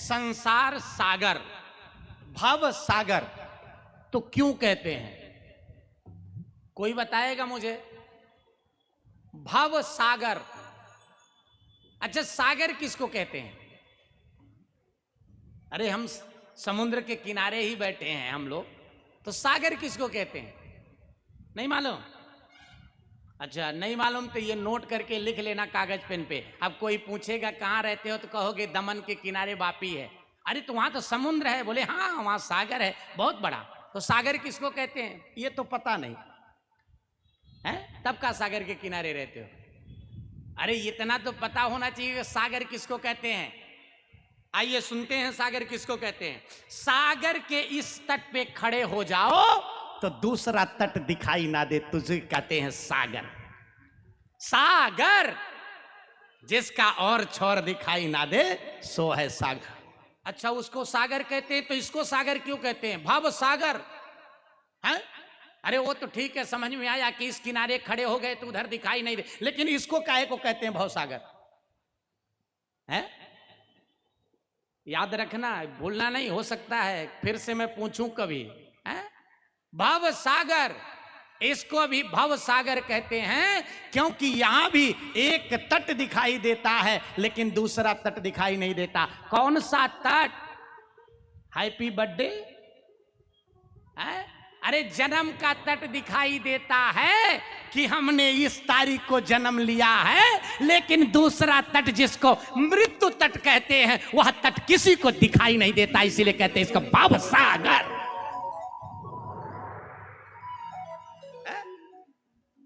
संसार सागर, भव सागर, तो क्यों कहते हैं? कोई बताएगा मुझे? भव सागर, अच्छा सागर किसको कहते हैं? अरे हम समुद्र के किनारे ही बैठे हैं हम लोग, तो सागर किसको कहते हैं? नहीं मालूम? अच्छा नहीं मालूम तो ये नोट करके लिख लेना कागज पेन पे। अब कोई पूछेगा कहाँ रहते हो तो कहोगे दमन के किनारे वापी है। अरे तो वहां तो समुद्र है। बोले हाँ वहां सागर है बहुत बड़ा। तो सागर किसको कहते हैं ये तो पता नहीं है, तब का सागर के किनारे रहते हो? अरे इतना तो पता होना चाहिए सागर किसको कहते हैं। आइए सुनते हैं सागर किसको कहते हैं। सागर के इस तट पे खड़े हो जाओ तो दूसरा तट दिखाई ना दे, तुझे कहते हैं सागर। सागर जिसका और छोर दिखाई ना दे सो है सागर। अच्छा उसको सागर कहते हैं तो इसको सागर क्यों कहते हैं? भव सागर है। अरे वो तो ठीक है, समझ में आया कि इस किनारे खड़े हो गए तो उधर दिखाई नहीं दे, लेकिन इसको काहे को कहते हैं भव सागर है? याद रखना, भूलना नहीं। हो सकता है फिर से मैं पूछूं कभी है? भव सागर, इसको भी भव सागर कहते हैं क्योंकि यहां भी एक तट दिखाई देता है लेकिन दूसरा तट दिखाई नहीं देता। कौन सा तट? हैप्पी बर्थडे है? अरे जन्म का तट दिखाई देता है कि हमने इस तारीख को जन्म लिया है, लेकिन दूसरा तट जिसको मृत्यु तट कहते हैं वह तट किसी को दिखाई नहीं देता, इसीलिए कहते हैं इसको भव सागर।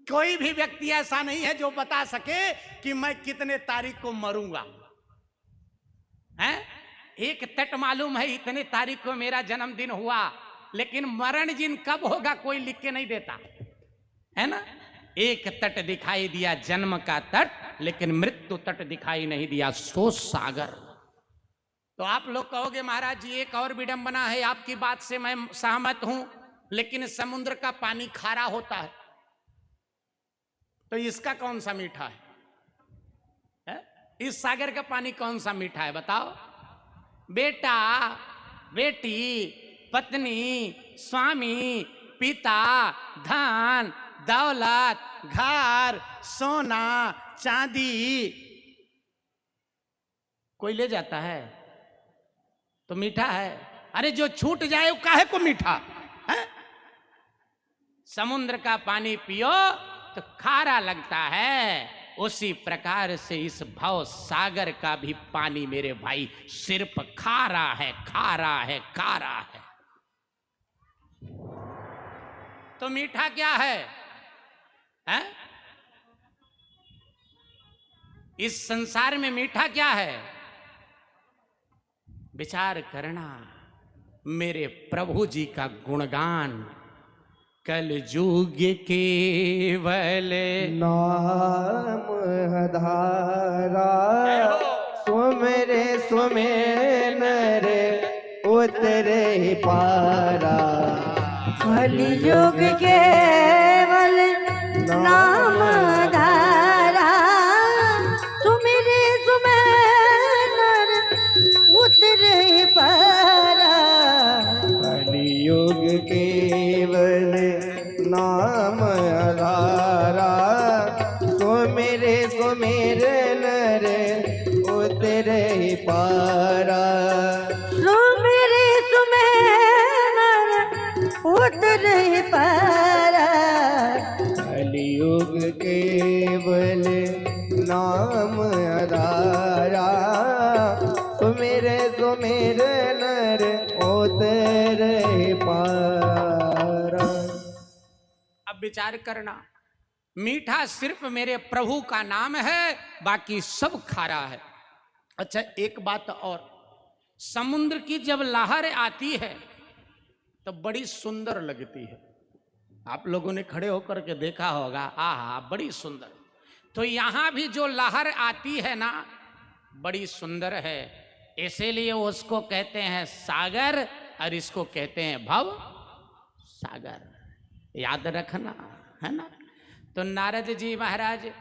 कोई भी व्यक्ति ऐसा नहीं है जो बता सके कि मैं कितने तारीख को मरूंगा है? एक तट मालूम है इतने तारीख को मेरा जन्मदिन हुआ, लेकिन मरण दिन कब होगा कोई लिख के नहीं देता है ना। एक तट दिखाई दिया जन्म का तट, लेकिन मृत्यु तट दिखाई नहीं दिया, सो सागर। तो आप लोग कहोगे महाराज जी एक और विडंबना है, आपकी बात से मैं सहमत हूं, लेकिन समुद्र का पानी खारा होता है तो इसका कौन सा मीठा है? इस सागर का पानी कौन सा मीठा है बताओ? बेटा, बेटी, पत्नी, स्वामी, पिता, धन, दौलत, घर, सोना, चांदी, कोई ले जाता है तो मीठा है। अरे जो छूट जाए वो काहे को मीठा है? समुद्र का पानी पियो तो खारा लगता है, उसी प्रकार से इस भव सागर का भी पानी मेरे भाई सिर्फ खारा है, खारा है, खारा है। तो मीठा क्या है? इस संसार में मीठा क्या है? विचार करना, मेरे प्रभु जी का गुणगान। कल युग केवल नाम धारा, सुमरे सुमेर उतरे पारा। कलयुग केवल नाम धारा, सुमिरे सुमेर उतरे पारा। कलियुग केवल नाम धारा, सुमिरे सुमेर नर उतरे पारा। सुमिरे सुमेर उतरे पारा। कलियुग केवल नाम आधारा, सुमेरे सुमेर नर उतरे पारा। अब विचार करना, मीठा सिर्फ मेरे प्रभु का नाम है, बाकी सब खारा है। अच्छा एक बात और, समुद्र की जब लहर आती है तो बड़ी सुंदर लगती है। आप लोगों ने खड़े होकर के देखा होगा, आहा बड़ी सुंदर। तो यहां भी जो लहर आती है ना बड़ी सुंदर है, इसीलिए उसको कहते हैं सागर और इसको कहते हैं भव सागर। याद रखना है ना। तो नारद जी महाराज